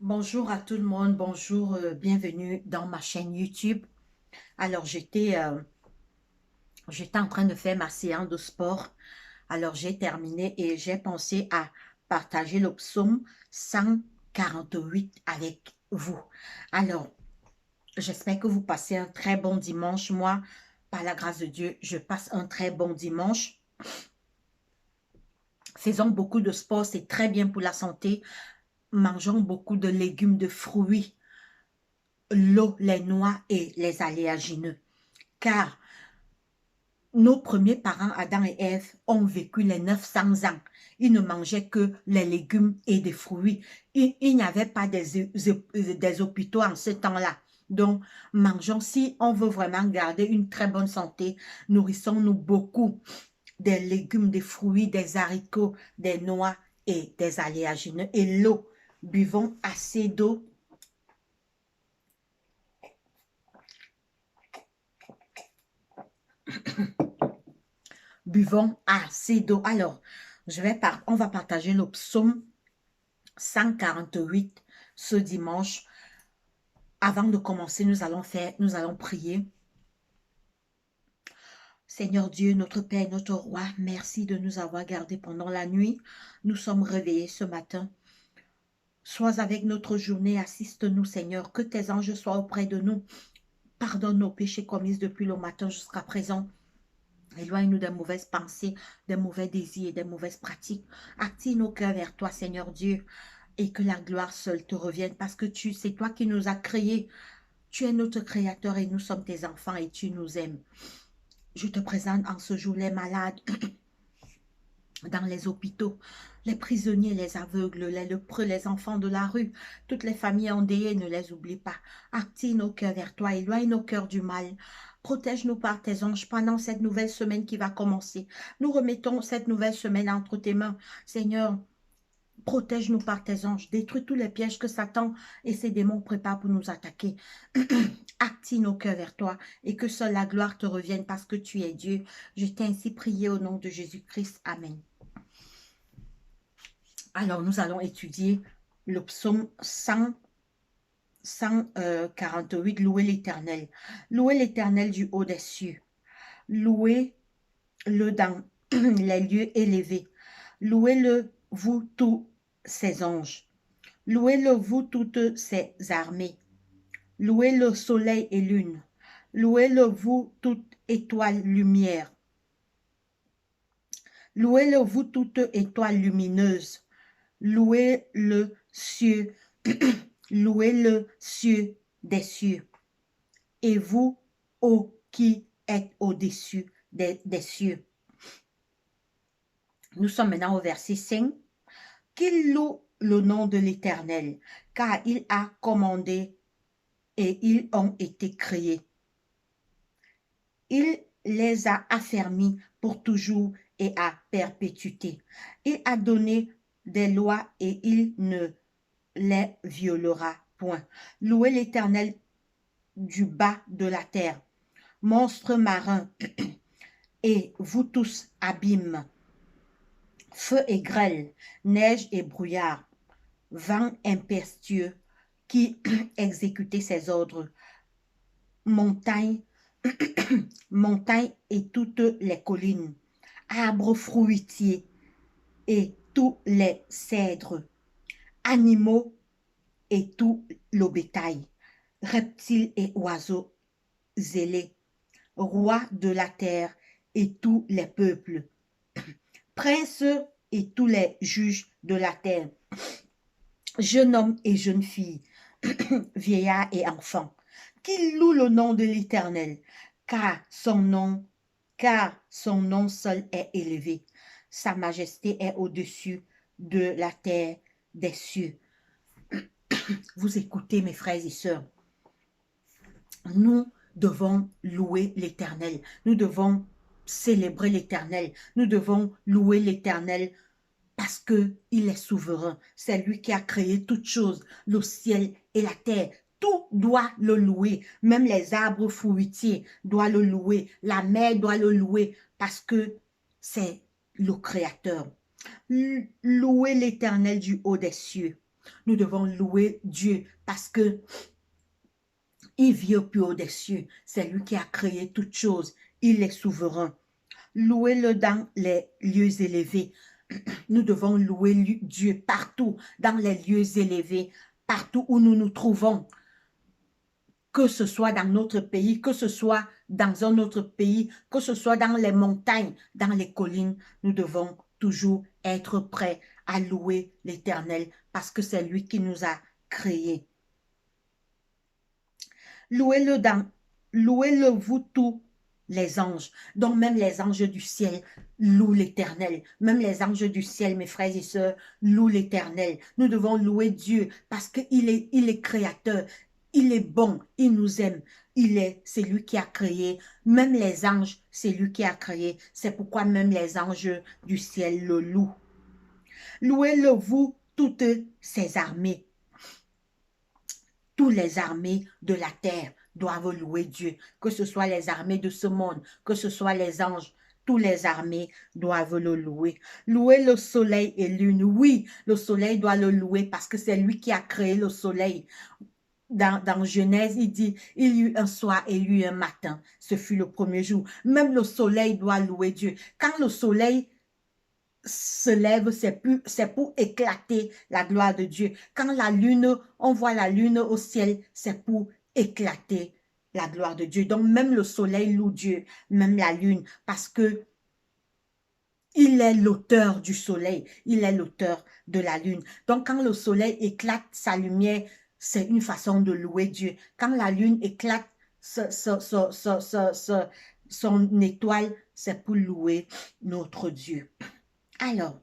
Bonjour à tout le monde, bonjour, bienvenue dans ma chaîne YouTube. Alors, j'étais en train de faire ma séance de sport. Alors, j'ai terminé et j'ai pensé à partager le psaume 148 avec vous. Alors, j'espère que vous passez un très bon dimanche. Moi, par la grâce de Dieu, je passe un très bon dimanche. Faisons beaucoup de sport, c'est très bien pour la santé. Mangeons beaucoup de légumes, de fruits, l'eau, les noix et les aléagineux. Car nos premiers parents, Adam et Ève, ont vécu les 900 ans. Ils ne mangeaient que les légumes et des fruits. Il n'y avait pas des hôpitaux en ce temps-là. Donc, mangeons, si on veut vraiment garder une très bonne santé, nourrissons-nous beaucoup des légumes, des fruits, des haricots, des noix et des aléagineux. Et l'eau, buvons assez d'eau. Buvons assez d'eau. Alors, on va partager le psaume 148 ce dimanche. Avant de commencer, nous allons prier. Seigneur Dieu, notre Père, notre Roi, merci de nous avoir gardés pendant la nuit. Nous sommes réveillés ce matin. Sois avec notre journée, assiste-nous, Seigneur, que tes anges soient auprès de nous. Pardonne nos péchés commis depuis le matin jusqu'à présent. Éloigne-nous des mauvaises pensées, des mauvais désirs et des mauvaises pratiques. Attire nos cœurs vers toi, Seigneur Dieu, et que la gloire seule te revienne, parce que c'est toi qui nous as créés. Tu es notre créateur et nous sommes tes enfants et tu nous aimes. Je te présente en ce jour les malades dans les hôpitaux, les prisonniers, les aveugles, les lépreux, les enfants de la rue, toutes les familles endeuillées, ne les oublie pas. Attire nos cœurs vers toi, éloigne nos cœurs du mal. Protège-nous par tes anges pendant cette nouvelle semaine qui va commencer. Nous remettons cette nouvelle semaine entre tes mains. Seigneur, protège-nous par tes anges. Détruis tous les pièges que Satan et ses démons préparent pour nous attaquer. Active nos cœurs vers toi et que seule la gloire te revienne parce que tu es Dieu. Je t'ai ainsi prié au nom de Jésus-Christ. Amen. Alors, nous allons étudier le psaume 148, louer l'Éternel. Louer l'Éternel du haut des cieux. Louez-le dans les lieux élevés. Louez-le, vous tous ses anges. Louez-le, vous toutes ses armées. Louez-le, soleil et lune. Louez-le, vous toute étoile lumière. Louez-le, vous toute étoile lumineuse. Louez le cieux, louez le cieux des cieux. Et vous, ô qui êtes au-dessus des cieux. Nous sommes maintenant au verset 5. Qu'il loue le nom de l'Éternel, car il a commandé et ils ont été créés. Il les a affermis pour toujours et à perpétuité. Il a donné des lois et il ne les violera point. Louez l'Éternel du bas de la terre, monstres marins, et vous tous abîmes, feu et grêle, neige et brouillard, vent impétueux qui exécutez ses ordres, montagne, montagne et toutes les collines, arbres fruitiers et tous les cèdres, animaux et tout le bétail, reptiles et oiseaux zélés, rois de la terre et tous les peuples, princes et tous les juges de la terre, jeunes hommes et jeunes filles, vieillards et enfants, qui louent le nom de l'Éternel, car car son nom seul est élevé. Sa majesté est au-dessus de la terre des cieux. Vous écoutez, mes frères et sœurs, nous devons louer l'Éternel. Nous devons célébrer l'Éternel. Nous devons louer l'Éternel parce qu'il est souverain. C'est lui qui a créé toutes choses, le ciel et la terre. Tout doit le louer. Même les arbres fruitiers doivent le louer. La mer doit le louer parce que c'est le Créateur. Louez l'Éternel du haut des cieux. Nous devons louer Dieu parce que il vit au plus haut des cieux. C'est lui qui a créé toutes choses. Il est souverain. Louez-le dans les lieux élevés. Nous devons louer Dieu partout, dans les lieux élevés, partout où nous nous trouvons, que ce soit dans notre pays, que ce soit dans un autre pays, que ce soit dans les montagnes, dans les collines, nous devons toujours être prêts à louer l'Éternel parce que c'est lui qui nous a créés. Louez-le louez-le vous tous les anges. Donc même les anges du ciel louent l'Éternel. Même les anges du ciel, mes frères et sœurs, louent l'Éternel. Nous devons louer Dieu parce il est créateur. Il est bon, il nous aime. C'est lui qui a créé. Même les anges, c'est lui qui a créé. C'est pourquoi même les anges du ciel le louent. Louez-le vous toutes ses armées. Toutes les armées de la terre doivent louer Dieu, que ce soit les armées de ce monde, que ce soit les anges, toutes les armées doivent le louer. Louer le soleil et lune, oui, le soleil doit le louer parce que c'est lui qui a créé le soleil. Dans Genèse, il dit, il y eut un soir et il y eut un matin. Ce fut le premier jour. Même le soleil doit louer Dieu. Quand le soleil se lève, c'est pour éclater la gloire de Dieu. Quand la lune, on voit la lune au ciel, c'est pour éclater la gloire de Dieu. Donc même le soleil loue Dieu, même la lune, parce que il est l'auteur du soleil, il est l'auteur de la lune. Donc quand le soleil éclate sa lumière, c'est une façon de louer Dieu. Quand la lune éclate son étoile, c'est pour louer notre Dieu. Alors,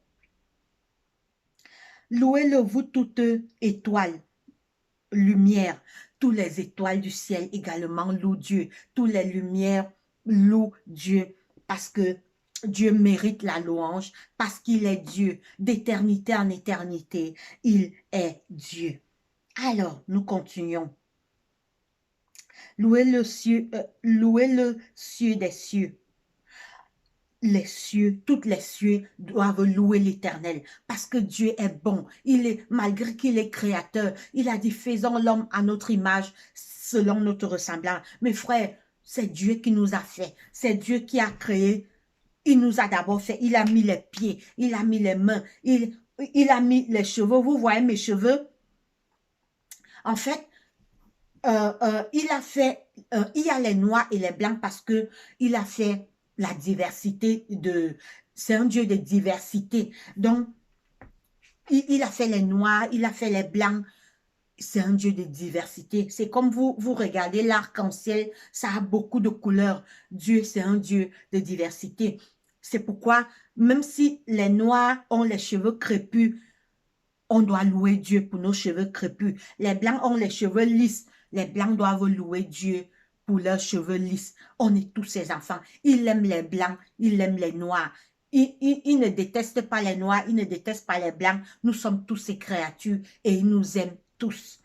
louez-le vous toutes étoiles, lumière, tous les étoiles du ciel également louent Dieu, toutes les lumières louent Dieu, parce que Dieu mérite la louange, parce qu'il est Dieu, d'éternité en éternité, il est Dieu. Alors, nous continuons. Louez le cieux des cieux. Les cieux, toutes les cieux doivent louer l'Éternel parce que Dieu est bon. Malgré qu'il est créateur, il a dit faisons l'homme à notre image selon notre ressemblance. Mes frères, c'est Dieu qui nous a fait. C'est Dieu qui a créé. Il nous a d'abord fait. Il a mis les pieds, il a mis les mains, il a mis les cheveux. Vous voyez mes cheveux? En fait, il y a les noirs et les blancs parce que il a fait la diversité c'est un Dieu de diversité. Donc, il a fait les noirs, il a fait les blancs. C'est un Dieu de diversité. C'est comme vous regardez l'arc-en-ciel, ça a beaucoup de couleurs. Dieu, c'est un Dieu de diversité. C'est pourquoi, même si les noirs ont les cheveux crépus, on doit louer Dieu pour nos cheveux crépus. Les blancs ont les cheveux lisses. Les blancs doivent louer Dieu pour leurs cheveux lisses. On est tous ses enfants. Il aime les blancs, il aime les noirs. Il ne déteste pas les noirs, il ne déteste pas les blancs. Nous sommes tous ses créatures et il nous aime tous.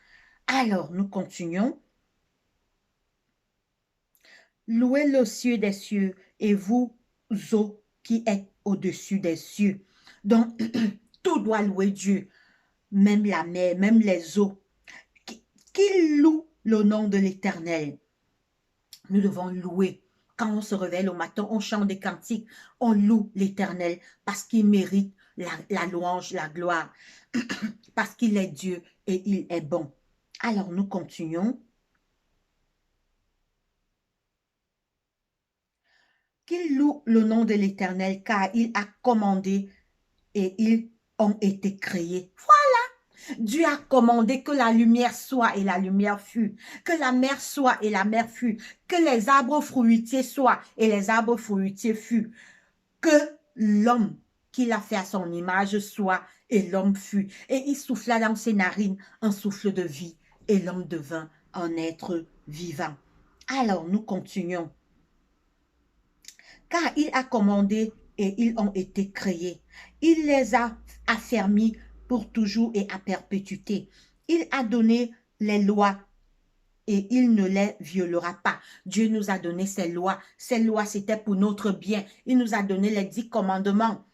Alors, nous continuons. Louez le cieux des cieux et vous, eaux qui êtes au-dessus des cieux. Donc, tout doit louer Dieu. Même la mer, même les eaux. Qui loue le nom de l'Éternel. Nous devons louer. Quand on se réveille au matin, on chante des cantiques, on loue l'Éternel parce qu'il mérite la louange, la gloire, parce qu'il est Dieu et il est bon. Alors nous continuons. Qu'il loue le nom de l'Éternel car il a commandé et ils ont été créés. Voilà. Dieu a commandé que la lumière soit et la lumière fut, que la mer soit et la mer fut, que les arbres fruitiers soient et les arbres fruitiers furent, que l'homme qu'il a fait à son image soit et l'homme fut. Et il souffla dans ses narines un souffle de vie et l'homme devint un être vivant. Alors nous continuons. Car il a commandé et ils ont été créés. Il les a affermis pour toujours et à perpétuité. Il a donné les lois et il ne les violera pas. Dieu nous a donné ces lois. Ces lois, c'était pour notre bien. Il nous a donné les 10 commandements.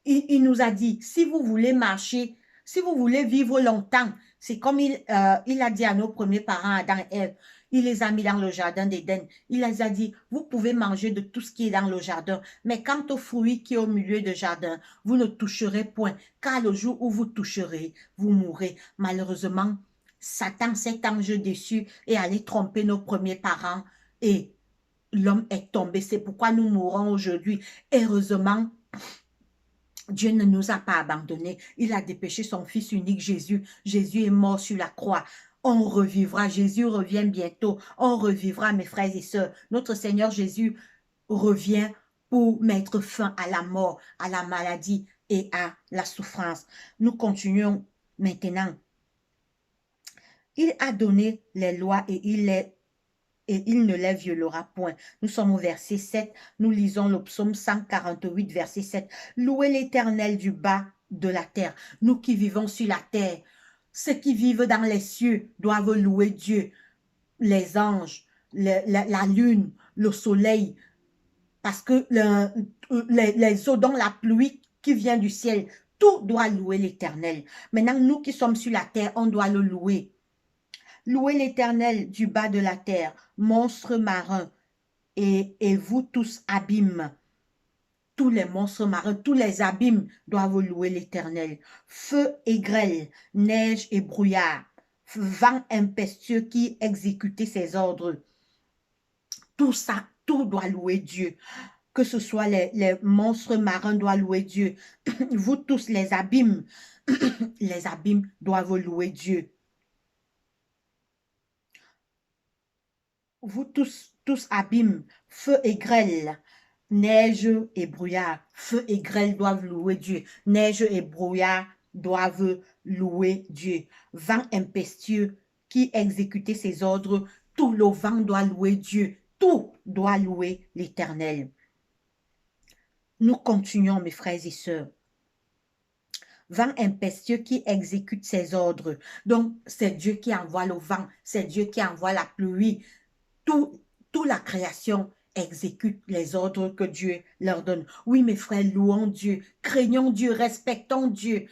Il nous a dit, si vous voulez marcher Si vous voulez vivre longtemps, c'est comme il a dit à nos premiers parents, Adam et Ève, il les a mis dans le jardin d'Éden. Il les a dit, vous pouvez manger de tout ce qui est dans le jardin, mais quant aux fruits qui est au milieu du jardin, vous ne toucherez point, car le jour où vous toucherez, vous mourrez. Malheureusement, Satan, cet ange déçu, est allé tromper nos premiers parents et l'homme est tombé. C'est pourquoi nous mourons aujourd'hui. Heureusement, Dieu ne nous a pas abandonnés. Il a dépêché son fils unique Jésus. Jésus est mort sur la croix. On revivra. Jésus revient bientôt. On revivra, mes frères et sœurs. Notre Seigneur Jésus revient pour mettre fin à la mort, à la maladie et à la souffrance. Nous continuons maintenant. Il a donné les lois et il ne les violera point. Nous sommes au verset 7. Nous lisons le psaume 148, verset 7. Louez l'Éternel du bas de la terre. Nous qui vivons sur la terre, ceux qui vivent dans les cieux doivent louer Dieu. Les anges, la lune, le soleil, parce que les eaux, dont la pluie qui vient du ciel, tout doit louer l'Éternel. Maintenant, nous qui sommes sur la terre, on doit le louer. Louez l'Éternel du bas de la terre, monstres marins, et vous tous abîmes. Tous les monstres marins, tous les abîmes doivent louer l'Éternel. Feu et grêle, neige et brouillard, vent impétueux qui exécutait ses ordres. Tout ça, tout doit louer Dieu. Que ce soit les monstres marins doivent louer Dieu. Vous tous les abîmes doivent louer Dieu. Vous tous abîmes, feu et grêle, neige et brouillard. Feu et grêle doivent louer Dieu. Neige et brouillard doivent louer Dieu. Vent impétueux qui exécutait ses ordres, tout le vent doit louer Dieu. Tout doit louer l'Éternel. Nous continuons, mes frères et sœurs. Vent impétueux qui exécute ses ordres. Donc, c'est Dieu qui envoie le vent, c'est Dieu qui envoie la pluie. Toute la création exécute les ordres que Dieu leur donne. Oui, mes frères, louons Dieu, craignons Dieu, respectons Dieu.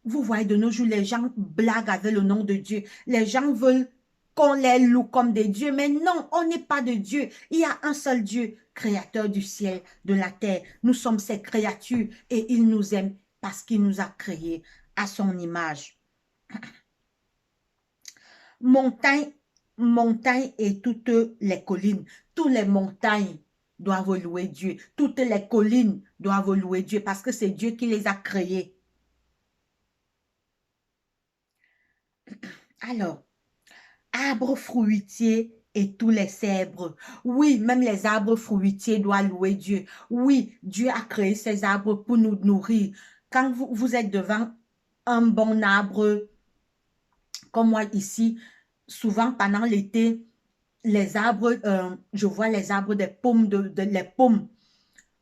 Vous voyez, de nos jours, les gens blaguent avec le nom de Dieu. Les gens veulent qu'on les loue comme des dieux, mais non, on n'est pas de Dieu. Il y a un seul Dieu, créateur du ciel, de la terre. Nous sommes ses créatures et il nous aime parce qu'il nous a créés à son image. Montagne et toutes les collines, toutes les montagnes doivent louer Dieu, toutes les collines doivent louer Dieu parce que c'est Dieu qui les a créées. Alors, arbres fruitiers et tous les cèdres. Oui, même les arbres fruitiers doivent louer Dieu. Oui, Dieu a créé ces arbres pour nous nourrir. Quand vous êtes devant un bon arbre, comme moi ici, souvent pendant l'été, les arbres, je vois les arbres des pommes, les pommes.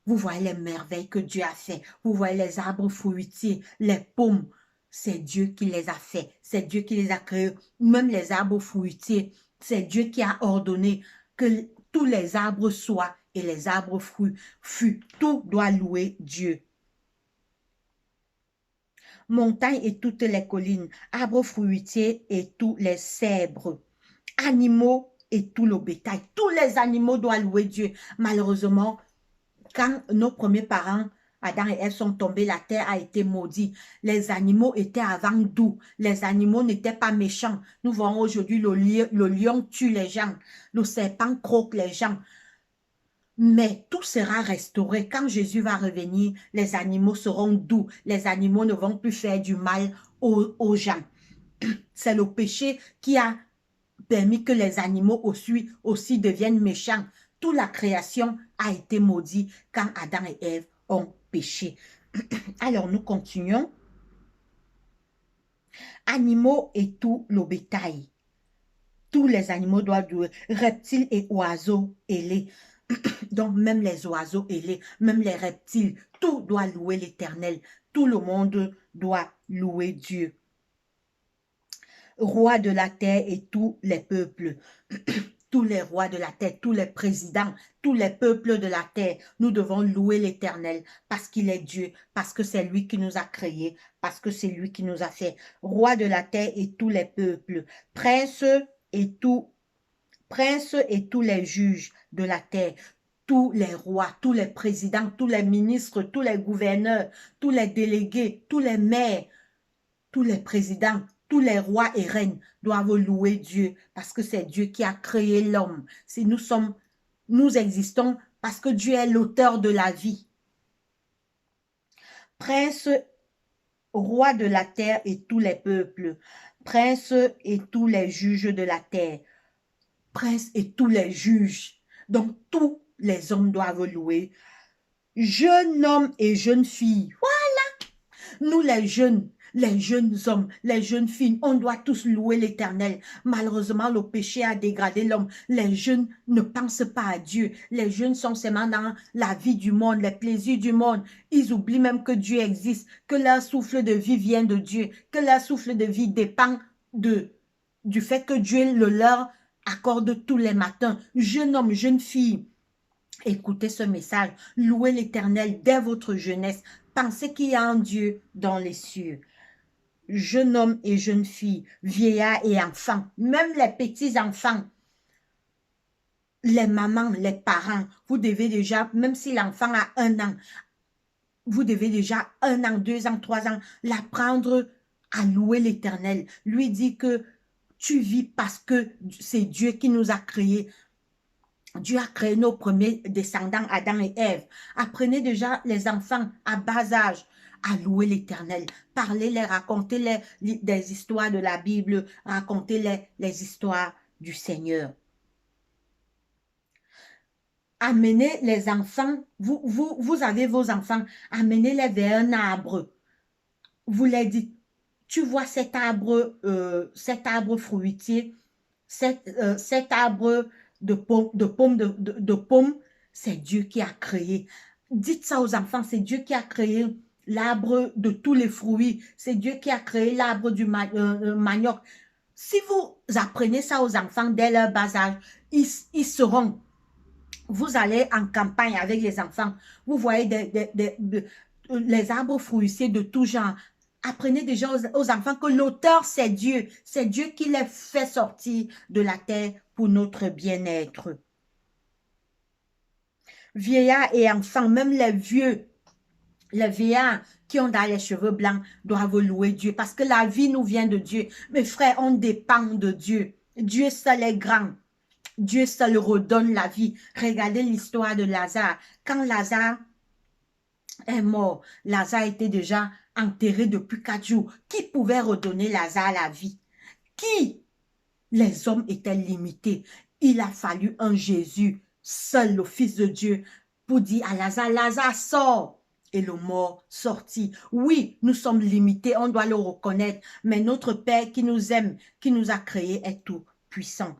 Vous voyez les merveilles que Dieu a fait. Vous voyez les arbres fruitiers, les pommes. C'est Dieu qui les a fait. C'est Dieu qui les a créés. Même les arbres fruitiers, c'est Dieu qui a ordonné que tous les arbres soient et les arbres fût. Tout doit louer Dieu. Montagnes et toutes les collines, arbres fruitiers et tous les cèdres, animaux et tout le bétail. Tous les animaux doivent louer Dieu. Malheureusement, quand nos premiers parents, Adam et Ève, sont tombés, la terre a été maudite. Les animaux étaient avant doux. Les animaux n'étaient pas méchants. Nous voyons aujourd'hui le lion tue les gens. Le serpent croque les gens. Mais tout sera restauré. Quand Jésus va revenir, les animaux seront doux. Les animaux ne vont plus faire du mal aux gens. C'est le péché qui a permis que les animaux aussi deviennent méchants. Toute la création a été maudite quand Adam et Ève ont péché. Alors, nous continuons. Animaux et tout le bétail. Tous les animaux doivent louer. Reptiles et oiseaux ailés. Donc, même les oiseaux ailés, même les reptiles, tout doit louer l'Éternel. Tout le monde doit louer Dieu. Roi de la terre et tous les peuples. tous les rois de la terre, tous les présidents, tous les peuples de la terre. Nous devons louer l'Éternel parce qu'il est Dieu, parce que c'est lui qui nous a créés, parce que c'est lui qui nous a fait roi de la terre et tous les peuples, princes et tout, princes et tous les juges de la terre, tous les rois, tous les présidents, tous les ministres, tous les gouverneurs, tous les délégués, tous les maires, tous les présidents, tous les rois et reines doivent louer Dieu parce que c'est Dieu qui a créé l'homme. Si nous existons parce que Dieu est l'auteur de la vie. Prince, roi de la terre et tous les peuples, prince et tous les juges de la terre, prince et tous les juges. Donc tous les hommes doivent louer. Jeunes hommes et jeunes filles. Nous les jeunes hommes, les jeunes filles, on doit tous louer l'Éternel. Malheureusement, le péché a dégradé l'homme. Les jeunes ne pensent pas à Dieu. Les jeunes sont seulement dans la vie du monde, les plaisirs du monde. Ils oublient même que Dieu existe, que leur souffle de vie vient de Dieu, que leur souffle de vie dépend du fait que Dieu le leur accorde tous les matins. Jeune homme, jeune fille, écoutez ce message. Louez l'Éternel dès votre jeunesse. Pensez qu'il y a un Dieu dans les cieux. Jeune homme et jeune fille, vieillard et enfant, même les petits enfants, les mamans, les parents, vous devez déjà, même si l'enfant a 1 an, vous devez déjà 1 an, 2 ans, 3 ans, l'apprendre à louer l'Éternel. Lui dire que tu vis parce que c'est Dieu qui nous a créés. Dieu a créé nos premiers descendants, Adam et Ève. Apprenez déjà les enfants à bas âge à louer l'Éternel. Parlez-les, racontez-les des histoires de la Bible, racontez-les les histoires du Seigneur. Amenez les enfants, vous avez vos enfants, amenez-les vers un arbre. Vous leur dites, tu vois cet arbre fruitier, cet arbre de pomme, c'est Dieu qui a créé. Dites ça aux enfants, c'est Dieu qui a créé l'arbre de tous les fruits, c'est Dieu qui a créé l'arbre du manioc. Si vous apprenez ça aux enfants dès leur bas âge, ils seront. Vous allez en campagne avec les enfants, vous voyez les arbres fruitiers de tout genre. Apprenez déjà aux enfants que l'auteur, c'est Dieu. C'est Dieu qui les fait sortir de la terre pour notre bien-être. Vieillards et enfants, même les vieillards qui ont dans les cheveux blancs doivent louer Dieu parce que la vie nous vient de Dieu. Mes frères, on dépend de Dieu. Dieu seul est grand. Dieu seul redonne la vie. Regardez l'histoire de Lazare. Quand Lazare est mort, Lazare était déjà enterré depuis 4 jours. Qui pouvait redonner Lazare la vie? Qui? Les hommes étaient limités. Il a fallu un Jésus, seul le Fils de Dieu, pour dire à Lazare, Lazare, sort. Et le mort sortit. Oui, nous sommes limités, on doit le reconnaître, mais notre Père qui nous aime, qui nous a créés, est tout puissant.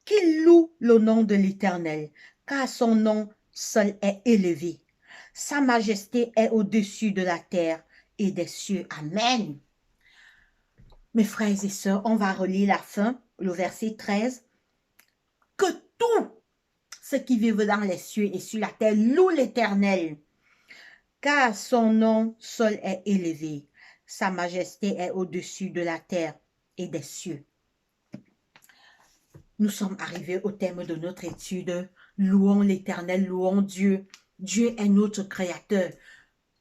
Qu'il loue le nom de l'Éternel, car son nom seul est élevé. Sa majesté est au-dessus de la terre et des cieux. Amen. Mes frères et sœurs, on va relire la fin, le verset 13. Que tout ce qui vivent dans les cieux et sur la terre loue l'Éternel, car son nom seul est élevé. Sa majesté est au-dessus de la terre et des cieux. Nous sommes arrivés au terme de notre étude. Louons l'Éternel, louons Dieu. Dieu est notre créateur.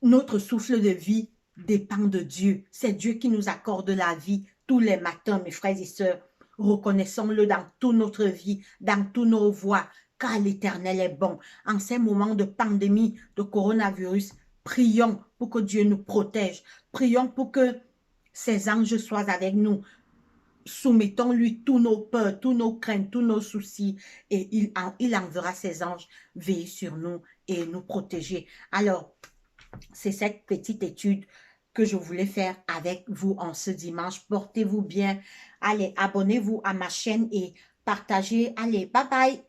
Notre souffle de vie dépend de Dieu. C'est Dieu qui nous accorde la vie tous les matins, mes frères et sœurs. Reconnaissons-le dans toute notre vie, dans toutes nos voies, car l'Éternel est bon. En ces moments de pandémie, de coronavirus, prions pour que Dieu nous protège. Prions pour que ses anges soient avec nous. Soumettons-lui tous nos peurs, tous nos craintes, tous nos soucis, et il enverra ses anges veiller sur nous et nous protéger. Alors, c'est cette petite étude que je voulais faire avec vous en ce dimanche. Portez-vous bien. Allez, abonnez-vous à ma chaîne et partagez. Allez, bye bye.